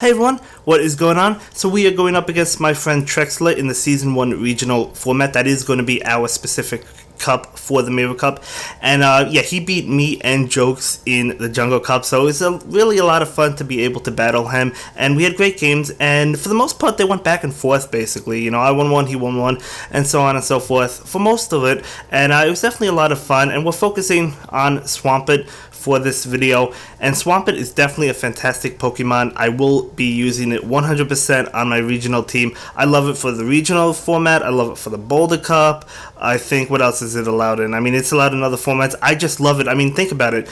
Hey everyone, what is going on? So we are going up against my friend Trexler in the Season 1 regional format. That is going to be our specific cup for the Mirror Cup. And yeah, he beat me and Jokes in the Jungle Cup. So it was really a lot of fun to be able to battle him. And we had great games. And for the most part, they went back and forth basically. You know, I won one, he won one, and so on and so forth for most of it. And it was definitely a lot of fun. And we're focusing on Swampert for this video, and Swampert is definitely a fantastic Pokemon. I will be using it 100% on my regional team. I love it for the regional format, I love it for the Boulder Cup. I think, what else is it allowed in? I mean, it's allowed in other formats. I just love it. I mean, think about it.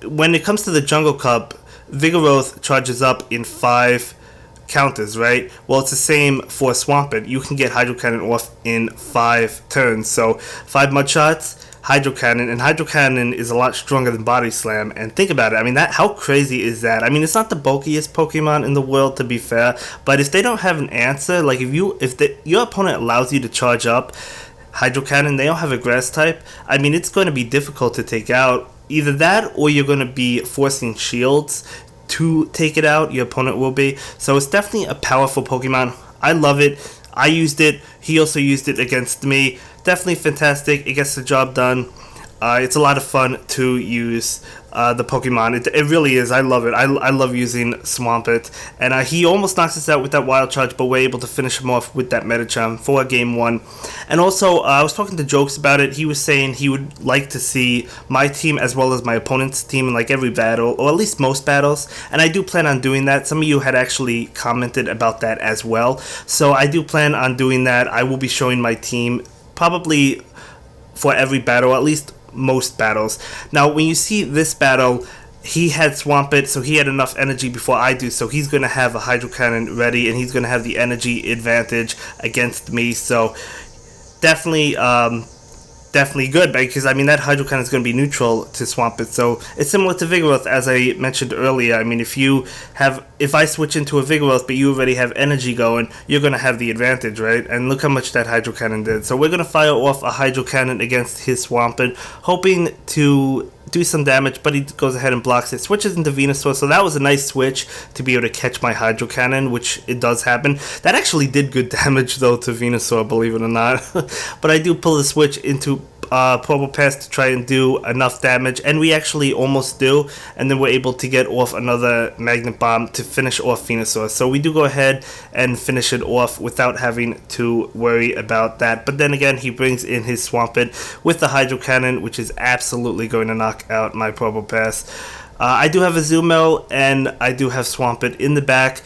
When it comes to the Jungle Cup, Vigoroth charges up in 5 counters, right? Well, it's the same for Swampert. You can get Hydro Cannon off in 5 turns. So 5 Mud Shots, Hydro Cannon, and Hydro Cannon is a lot stronger than Body Slam. And think about it. I mean, that how crazy is that? I mean, it's not the bulkiest Pokemon in the world, to be fair. But if they don't have an answer, like if your opponent allows you to charge up Hydro Cannon, they don't have a Grass type. I mean, it's going to be difficult to take out. Either that, or you're going to be forcing shields to take it out. Your opponent will be. So it's definitely a powerful Pokemon. I love it. I used it. He also used it against me. Definitely fantastic. It gets the job done. It's a lot of fun to use the Pokemon. It really is. I love it. I love using Swampert. And he almost knocks us out with that Wild Charge, but we're able to finish him off with that Metacharm for Game 1. And also, I was talking to Jokes about it. He was saying he would like to see my team as well as my opponent's team in like every battle, or at least most battles. And I do plan on doing that. Some of you had actually commented about that as well. So I do plan on doing that. I will be showing my team probably for every battle, at least most battles. Now, when you see this battle, he had Swampert, so he had enough energy before I do, so he's going to have a Hydro Cannon ready, and he's going to have the energy advantage against me, so definitely good, because I mean that Hydro Cannon is going to be neutral to Swampert, so it's similar to Vigoroth, as I mentioned earlier. I mean, if I switch into a Vigoroth but you already have energy going, you're going to have the advantage, right? And look how much that Hydro Cannon did. So we're going to fire off a Hydro Cannon against his Swampert, hoping to do some damage, but he goes ahead and blocks it, switches into Venusaur, so that was a nice switch to be able to catch my Hydro Cannon, which it does happen. That actually did good damage though to Venusaur, believe it or not. But I do pull the switch into Probopass to try and do enough damage, and we actually almost do, and then we're able to get off another Magnet Bomb to finish off Venusaur. So we do go ahead and finish it off without having to worry about that. But then again, he brings in his Swampert with the Hydro Cannon, which is absolutely going to knock out my Probopass. I do have a Azumarill, and I do have Swampert in the back.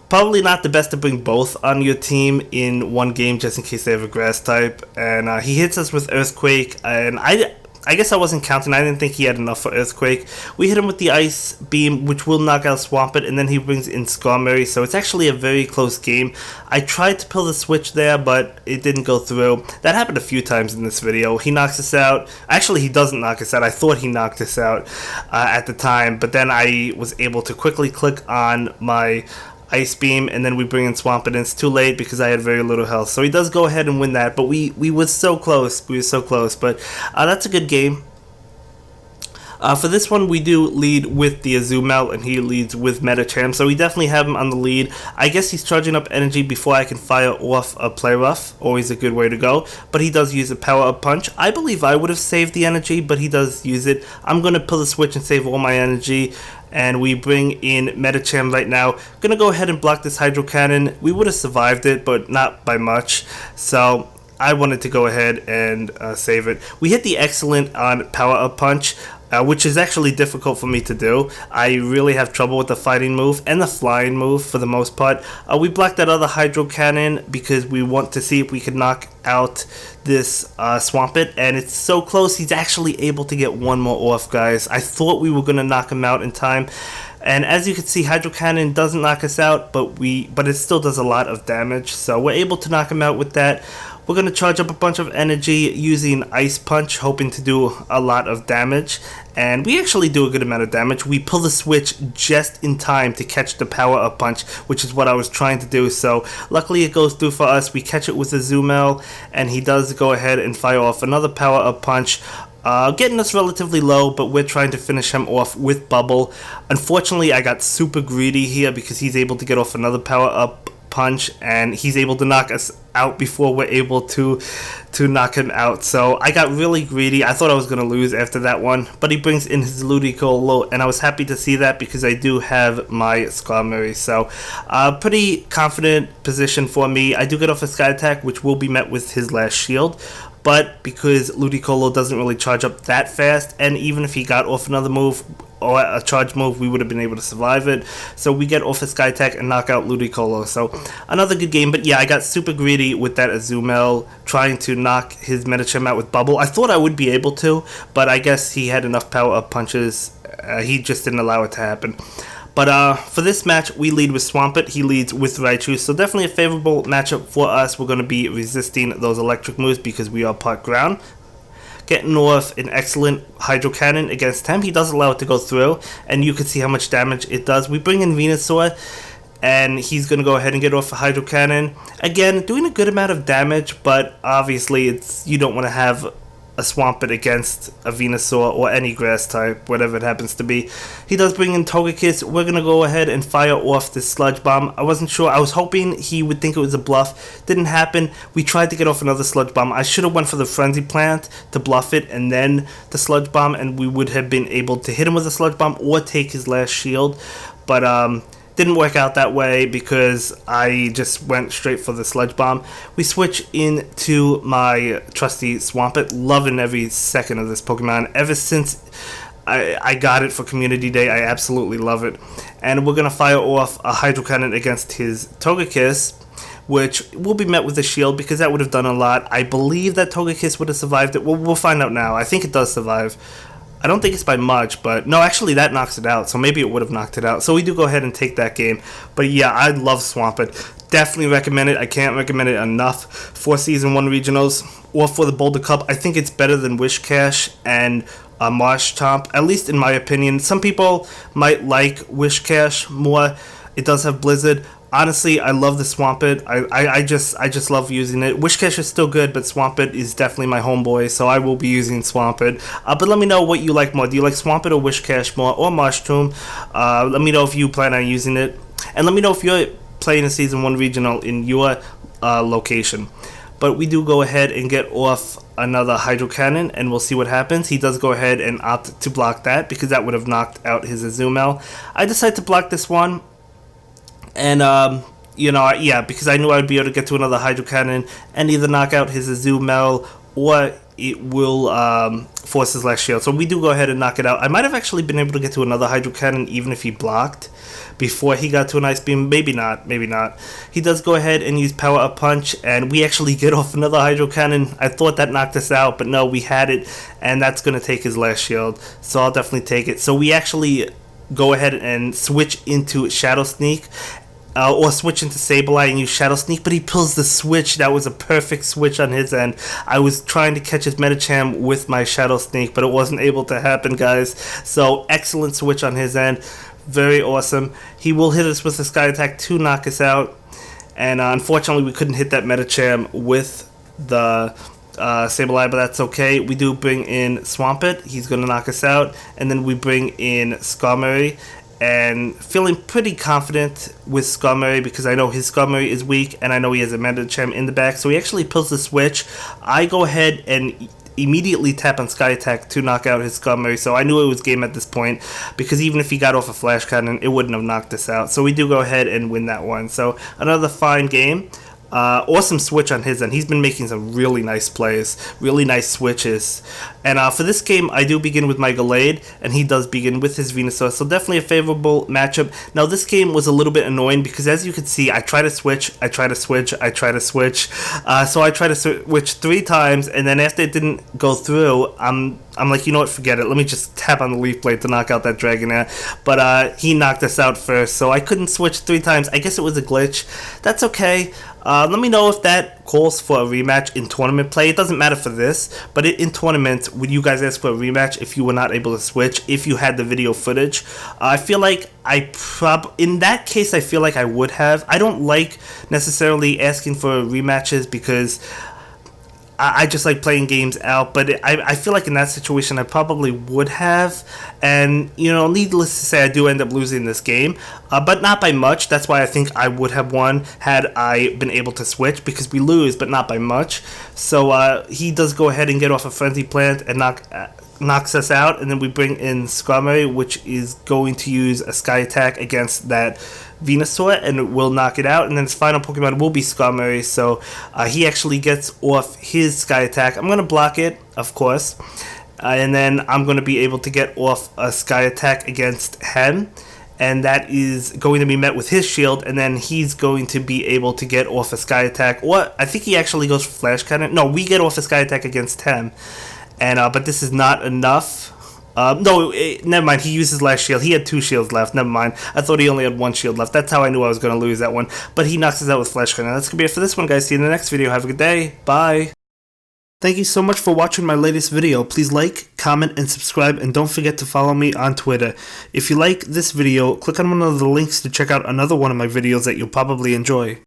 Probably not the best to bring both on your team in one game, just in case they have a Grass type. And he hits us with Earthquake, and I guess I wasn't counting. I didn't think he had enough for Earthquake. We hit him with the Ice Beam, which will knock out Swampert, and then he brings in Skarmory, so it's actually a very close game. I tried to pull the switch there, but it didn't go through. That happened a few times in this video. He knocks us out. Actually, he doesn't knock us out. I thought he knocked us out at the time, but then I was able to quickly click on my Ice Beam, and then we bring in Swampert, and it's too late because I had very little health. So he does go ahead and win that, but we were so close. We were so close, but that's a good game. For this one, we do lead with the Azumarill, and he leads with Metacharm, so we definitely have him on the lead. I guess he's charging up energy before I can fire off a Play Rough. Always a good way to go, but he does use a Power-Up Punch. I believe I would have saved the energy, but he does use it. I'm going to pull the switch and save all my energy, and we bring in Metacharm right now. Gonna go ahead and block this Hydro Cannon. We would have survived it, but not by much, so I wanted to go ahead and save it. We hit the Excellent on Power-Up Punch, which is actually difficult for me to do. I really have trouble with the fighting move and the flying move for the most part. We blocked that other Hydro Cannon because we want to see if we could knock out this Swampert, and it's so close. He's actually able to get one more off, guys. I thought we were going to knock him out in time. And as you can see, Hydro Cannon doesn't knock us out, but it still does a lot of damage. So we're able to knock him out with that. We're going to charge up a bunch of energy using Ice Punch, hoping to do a lot of damage. And we actually do a good amount of damage. We pull the switch just in time to catch the Power-Up Punch, which is what I was trying to do. So luckily it goes through for us. We catch it with a Azumarill, and he does go ahead and fire off another Power-Up Punch. getting us relatively low, but we're trying to finish him off with Bubble. Unfortunately, I got super greedy here because he's able to get off another power-up punch, and he's able to knock us out before we're able to knock him out. So I got really greedy. I thought I was going to lose after that one, but he brings in his Ludicolo, and I was happy to see that because I do have my Skarmory. So pretty confident position for me. I do get off a Sky Attack, which will be met with his last shield, but because Ludicolo doesn't really charge up that fast, and even if he got off another move or a charge move, we would have been able to survive it. So we get off a Sky Attack and knock out Ludicolo. So another good game, but yeah, I got super greedy with that Azumel, trying to knock his Medicham out with Bubble. I thought I would be able to, but I guess he had enough power-up punches. He just didn't allow it to happen. But for this match, we lead with Swampert. He leads with Raichu. So definitely a favorable matchup for us. We're going to be resisting those electric moves because we are part ground. Getting off an excellent Hydro Cannon against him. He does allow it to go through, and you can see how much damage it does. We bring in Venusaur, and he's going to go ahead and get off a Hydro Cannon. Again, doing a good amount of damage, but obviously you don't want to have a Swampert against a Venusaur or any grass type, whatever it happens to be. He does bring in Togekiss. We're going to go ahead and fire off this Sludge Bomb. I wasn't sure. I was hoping he would think it was a bluff. Didn't happen. We tried to get off another Sludge Bomb. I should have went for the Frenzy Plant to bluff it and then the Sludge Bomb, and we would have been able to hit him with a Sludge Bomb or take his last shield. But didn't work out that way because I just went straight for the Sludge Bomb. We switch into my trusty Swampert. Loving every second of this Pokemon. Ever since I got it for Community Day, I absolutely love it. And we're going to fire off a Hydro Cannon against his Togekiss, which will be met with a shield because that would have done a lot. I believe that Togekiss would have survived it. We'll find out now. I think it does survive. I don't think it's by much, but no, actually that knocks it out, so maybe it would have knocked it out. So we do go ahead and take that game. But yeah, I love Swampert. Definitely recommend it. I can't recommend it enough for Season 1 Regionals or for the Boulder Cup. I think it's better than Whiscash and Marshtomp, at least in my opinion. Some people might like Whiscash more. It does have Blizzard. Honestly, I love the Swampert. I just love using it. Whiscash is still good, but Swampert is definitely my homeboy, so I will be using Swampert. But let me know what you like more. Do you like Swampert or Whiscash more, or Marshtomp? Let me know if you plan on using it, and let me know if you're playing a Season 1 Regional in your location. But we do go ahead and get off another Hydro Cannon, and we'll see what happens. He does go ahead and opt to block that because that would have knocked out his Azumel. I decided to block this one. And, you know, yeah, because I knew I would be able to get to another Hydro Cannon and either knock out his Azumel or it will force his last shield. So we do go ahead and knock it out. I might have actually been able to get to another Hydro Cannon even if he blocked before he got to an Ice Beam. Maybe not, maybe not. He does go ahead and use Power Up Punch, and we actually get off another Hydro Cannon. I thought that knocked us out, but no, we had it, and that's going to take his last shield. So I'll definitely take it. So we actually go ahead and switch into Shadow Sneak. Or switch into Sableye and use Shadow Sneak, but he pulls the switch. That was a perfect switch on his end. I was trying to catch his Medicham with my Shadow Sneak, but it wasn't able to happen, guys. So, excellent switch on his end. Very awesome. He will hit us with a Sky Attack to knock us out. And unfortunately, we couldn't hit that Medicham with the Sableye, but that's okay. We do bring in Swampert. He's going to knock us out. And then we bring in Skarmory. And feeling pretty confident with Skarmory because I know his Skarmory is weak and I know he has a Medicham in the back. So he actually pulls the switch. I go ahead and immediately tap on Sky Attack to knock out his Skarmory. So I knew it was game at this point because even if he got off a Flash Cannon, it wouldn't have knocked us out. So we do go ahead and win that one. So another fine game. Awesome switch on his end. He's been making some really nice plays, really nice switches. And for this game, I do begin with my Gallade, and he does begin with his Venusaur. So definitely a favorable matchup. Now this game was a little bit annoying because as you can see, I try to switch, I try to switch, I try to switch. So I try to switch 3 times, and then after it didn't go through, I'm like, you know what, forget it. Let me just tap on the Leaf Blade to knock out that Dragonair. But he knocked us out first, so I couldn't switch 3 times. I guess it was a glitch. That's okay. Let me know if that calls for a rematch in tournament play. It doesn't matter for this, but in tournament, would you guys ask for a rematch if you were not able to switch, if you had the video footage? I feel like in that case, I feel like I would have. I don't like necessarily asking for rematches because I just like playing games out, but I feel like in that situation I probably would have, and needless to say, I do end up losing this game, but not by much. That's why I think I would have won had I been able to switch, because we lose, but not by much. So he does go ahead and get off a frenzy plant and knocks us out, and then we bring in Swampert, which is going to use a sky attack against that Venusaur, and it will knock it out, and then his final Pokemon will be Swampert, so he actually gets off his sky attack. I'm going to block it, of course, and then I'm going to be able to get off a sky attack against him, and that is going to be met with his shield, and then he's going to be able to get off a sky attack, or I think he actually goes for Flash Cannon. No, we get off a sky attack against him, and but this is not enough. Never mind. He used his last shield. He had 2 shields left. Never mind. I thought he only had 1 shield left. That's how I knew I was going to lose that one. But he knocks us out with Flash Cannon. That's going to be it for this one, guys. See you in the next video. Have a good day. Bye. Thank you so much for watching my latest video. Please like, comment, and subscribe, and don't forget to follow me on Twitter. If you like this video, click on one of the links to check out another one of my videos that you'll probably enjoy.